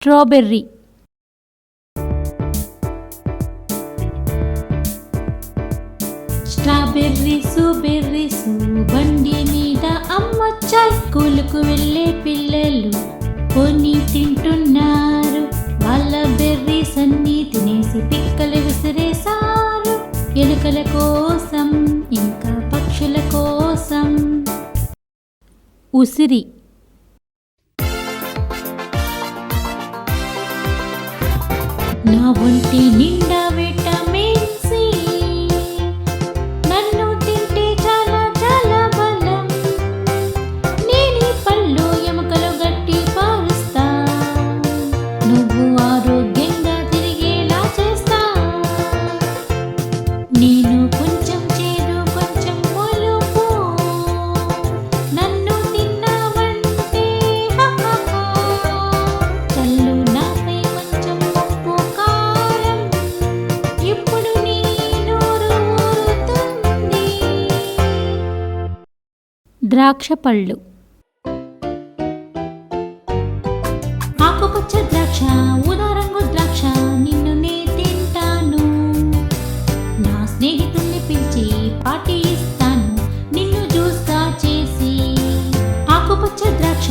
Strawberry. Strawberries బెర్రీసు బండి మీద అమ్మొచ్చాయి. స్కూలుకు వెళ్ళే పిల్లలు కొని తింటున్నారు. వాళ్ళ బెర్రీస్ అన్నీ తినేసి పిక్కలు విసిరేశారు. ఎలుకల కోసం ఇంకా పక్షుల కోసం. ఉసిరి. నా ఒంటి నిండా విటమిన్ సి, నన్ను తింటే చాలా చాలా బలం. నేను పళ్ళు ఎముకలు గట్టి పారుస్తా, నువ్వు ఆరోగ్యంగా తిరిగేలా చేస్తా. నేను కొంచెం చేదు కొంచెం పులుపు, నన్ను తిన్నావంటే చల్లు నాపై కొంచెం ఉప్పు కారం. ఇప్పుడు నీ నోరు ఊరుతుంది. ద్రాక్ష పళ్ళు. ఆకుపచ్చ ద్రాక్ష ఊదా రంగు ద్రాక్ష, నిన్ను నే తింటాను. నా స్నేహితుల్ని పిలిచి పార్టీ ఇస్తాను, నిన్ను జ్యూస్గా చేసి. ఆకుపచ్చ ద్రాక్ష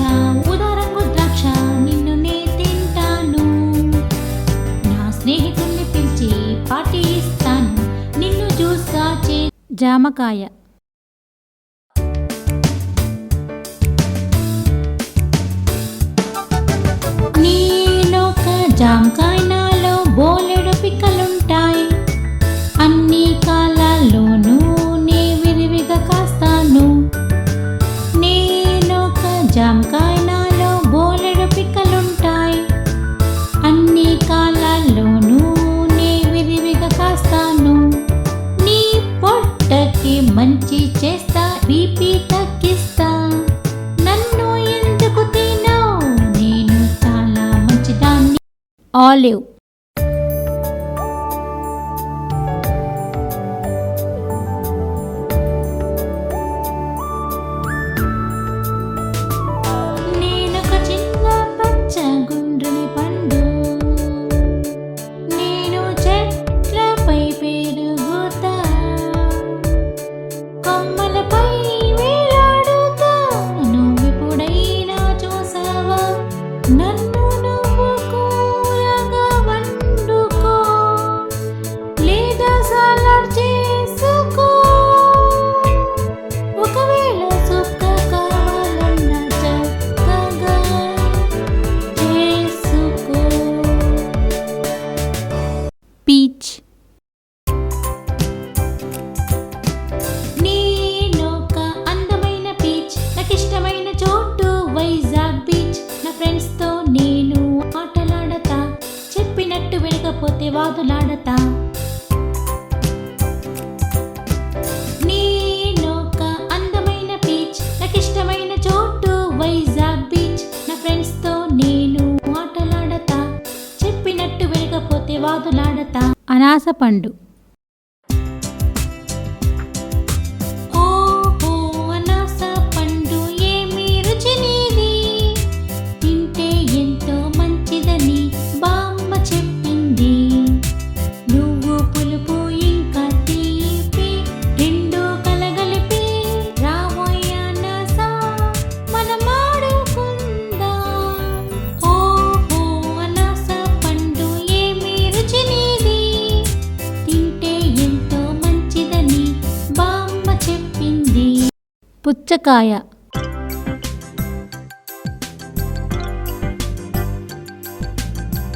ఊదా రంగు ద్రాక్ష, నిన్ను నే తింటాను. నా స్నేహితుల్ని పిలిచి పార్టీ ఇస్తాను, నిన్ను జ్యూస్గా చేసి. జామకాయ. నేనొక జామకాయ, నాలో బోలెడు పిక్కలుంటాయి. అన్ని కాలాల్లోనూ నే విరివిగా కాస్తాను. నేనొక జామకాయ, నాలో బోలెడు పిక్కలుంటాయి. అన్ని కాలాల్లోనూ నే విరివిగా కాస్తాను. నీ పొట్టకి మంచి చేస్తా, బీపీ తగ్గిస్తా. నన్ను ఎందుకు తినవు, నేను చాలా మంచిదాన్ని. ఆలివ్. నేనొక చిన్న పచ్చ గుండ్రని పండు, నేను చెట్లపై పెరుగుతా. కొమ్మలపై వేలాడుతా, నువ్వెప్పుడైనా చూసావా? నన్ను నువ్వు కూరగా వండుకో, లేదా సలాడ్ చేసుకో. ఒకవేళ సుక్క కావాలన్నా చక్కగా చేసుకో. పీచ్. నేనొక అందమైన పీచ్, నాకిష్టమైన చోటు వైజాగ్ బీచ్. నా ఫ్రెండ్స్తో నేను ఆటలాడతా, చెప్పినట్టు వెళ్ళకపోతే వాదులాడతా. నేనొక అందమైన పీచ్, నాకిష్టమైన చోటు వైజాగ్ బీచ్. నా ఫ్రెండ్స్తో నేను ఆటలాడతా, చెప్పినట్టు వెళ్ళకపోతే వాదులాడతా. అనాస పండు. ఓహో అనాస పండు ఏమి రుచి నీది, తింటే ఎంతో మంచిదని బామ్మ చెప్పింది. నువ్వు పులుపు ఇంకా తీపి రెండు కలగలిపి రాబోయే అనాస మనం ఆడుకుందాం. ఓహో అనాస పండు ఏమి రుచి నీది, తింటే ఎంతో మంచిదని బామ్మ చెప్పింది. పుచ్చకాయ.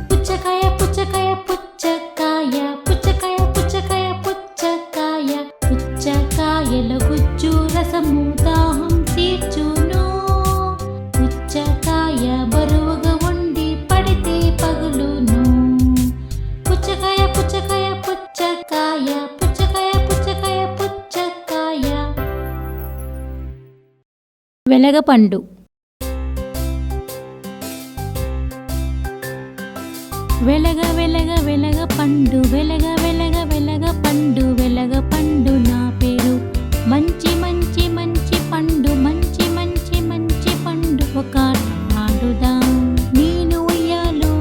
పుచ్చకాయ పుచ్చకాయ పుచ్చకాయ, పుచ్చకాయ పుచ్చకాయ పుచ్చకాయ. పుచ్చకాయల గుజ్జు రసము దాహం తీర్చును. పుచ్చకాయ బరువుగా ఉండి పడితే పగులును. పుచ్చకాయ పుచ్చకాయ పుచ్చకాయ, పుచ్చకాయ పుచ్చకాయ పుచ్చకాయ. వెలగపండు. వెలగ వెలగ వెలగ పండు, వెలగ వెలగ వెలగ పండు, వెలగ పండు నా పేరు. మంచి మంచి మంచి పండు, మంచి మంచి మంచి పండు. ఒక ఆడుదాం, నేను ఉయ్యాలు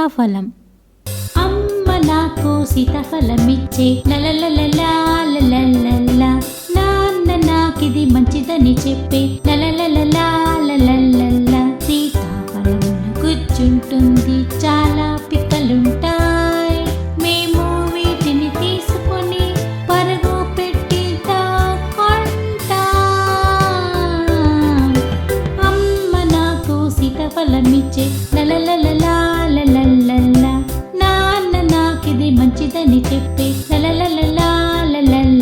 సీతాఫలం. అమ్మ నాకు సీతాఫలమిచ్చే లలలలలా. నాన్న నాకిది మంచిదని చెప్పే లలలలలా. సీతాఫలంలో గుజ్జుంటుంది, చాలా పిక్కలుంటాయి. మేము వీటిని తీసుకొని పరుగు పెట్టి దాక్కుంటాం. అమ్మ నాకు సీతాఫలమిచ్చే